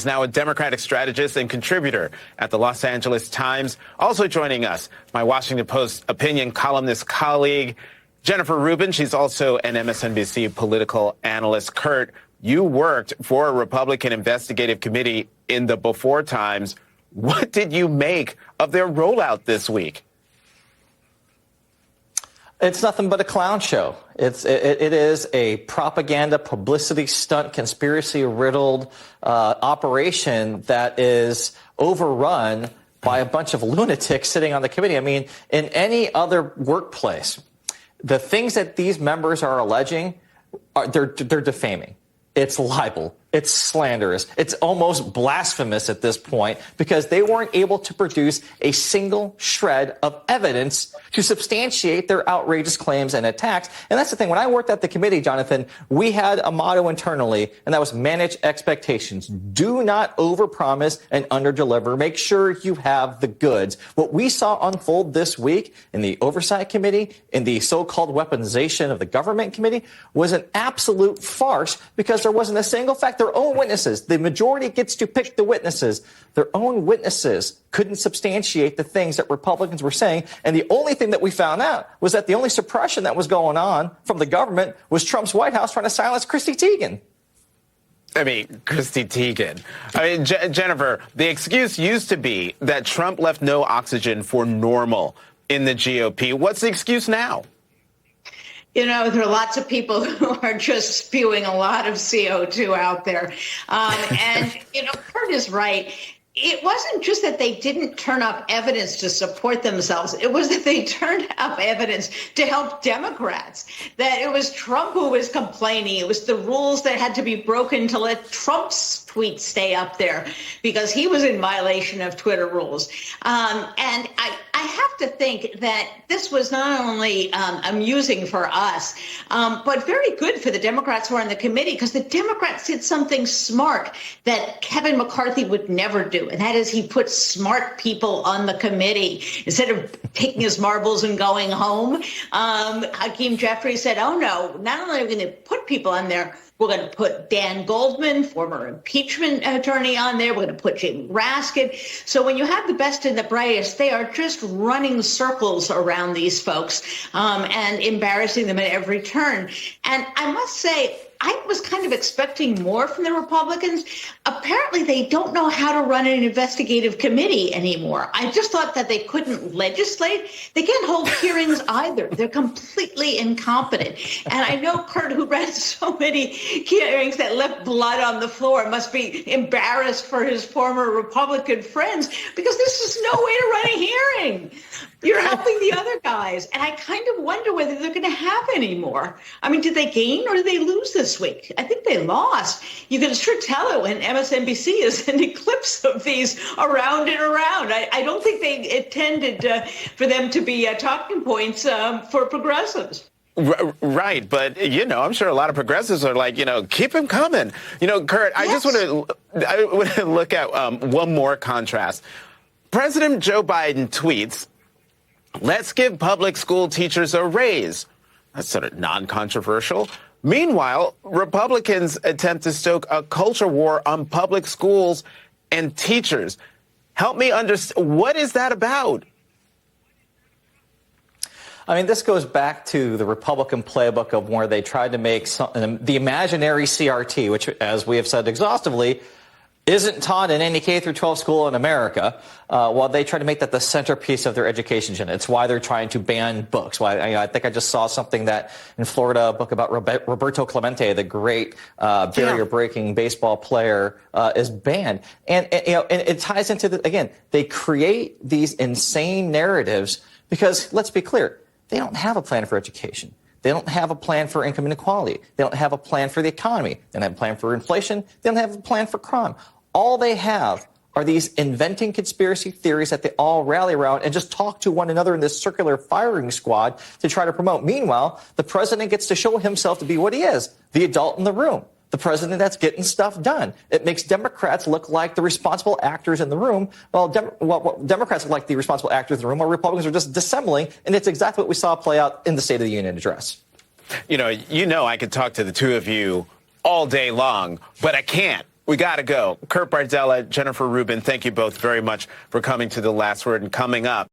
He's now a Democratic strategist and contributor at the Los Angeles Times. Also joining us, my Washington Post opinion columnist colleague, Jennifer Rubin. She's also an MSNBC political analyst. Kurt, you worked for a Republican investigative committee in the before times. What did you make of their rollout this week? It's nothing but a clown show. It is a propaganda, publicity stunt, conspiracy-riddled operation that is overrun by a bunch of lunatics sitting on the committee. I mean, in any other workplace, the things that these members are alleging, they're defaming. It's libel. It's slanderous. It's almost blasphemous at this point because they weren't able to produce a single shred of evidence to substantiate their outrageous claims and attacks. And that's the thing. When I worked at the committee, Jonathan, we had a motto internally, and that was manage expectations. Do not overpromise and underdeliver. Make sure you have the goods. What we saw unfold this week in the Oversight Committee, in the so-called weaponization of the government committee, was an absolute farce because there wasn't a single fact. Their own witnesses, the majority gets to pick the witnesses. Their own witnesses couldn't substantiate the things that Republicans were saying. And the only thing that we found out was that the only suppression that was going on from the government was Trump's White House trying to silence Chrissy Teigen. I mean, Chrissy Teigen. I mean, Jennifer, the excuse used to be that Trump left no oxygen for normal in the GOP. What's the excuse now? You know, there are lots of people who are just spewing a lot of CO2 out there. And, you know, Kurt is right. It wasn't just that they didn't turn up evidence to support themselves. It was that they turned up evidence to help Democrats, that it was Trump who was complaining. It was the rules that had to be broken to let Trump's tweets stay up there because he was in violation of Twitter rules. And I have to think that this was not only amusing for us, but very good for the Democrats who are on the committee, because the Democrats did something smart that Kevin McCarthy would never do. And that is, he put smart people on the committee instead of taking his marbles and going home. Hakeem Jeffries said, oh, no, not only are we going to put people on there, we're going to put Dan Goldman, former impeachment attorney, on there. We're going to put Jim Raskin. So when you have the best and the brightest, they are just running circles around these folks and embarrassing them at every turn. And I must say, I was kind of expecting more from the Republicans. Apparently, they don't know how to run an investigative committee anymore. I just thought that they couldn't legislate. They can't hold hearings either. They're completely incompetent. And I know Kurt, who ran so many hearings that left blood on the floor, must be embarrassed for his former Republican friends, because this is no way to run a hearing. You're helping the other guys. And I kind of wonder whether they're going to have any more. I mean, did they gain or did they lose this week? I think they lost. You can sure tell it when MSNBC is an eclipse of these around and around. I don't think they intended for them to be talking points for progressives. Right. But, you know, I'm sure a lot of progressives are like, you know, keep him coming. You know, Kurt, I just want to look at one more contrast. President Joe Biden tweets, let's give public school teachers a raise. That's sort of non-controversial. Meanwhile, Republicans attempt to stoke a culture war on public schools and teachers. Help me understand, what is that about? I mean, this goes back to the Republican playbook of where they tried to make the imaginary CRT, which, as we have said exhaustively, isn't taught in any K through 12 school in America, while they try to make that the centerpiece of their education agenda. It's why they're trying to ban books. I think I just saw something that in Florida, a book about Roberto Clemente, the great barrier-breaking baseball player, is banned. And it ties into again, they create these insane narratives because, let's be clear, they don't have a plan for education. They don't have a plan for income inequality. They don't have a plan for the economy. They don't have a plan for inflation. They don't have a plan for crime. All they have are these inventing conspiracy theories that they all rally around and just talk to one another in this circular firing squad to try to promote. Meanwhile, the president gets to show himself to be what he is, the adult in the room, the president that's getting stuff done. It makes Democrats look like the responsible actors in the room, while Democrats look like the responsible actors in the room, while Republicans are just dissembling, and it's exactly what we saw play out in the State of the Union address. You know, I could talk to the two of you all day long, but I can't We got to go. Kurt Bardella, Jennifer Rubin, thank you both very much for coming to The Last Word and coming up.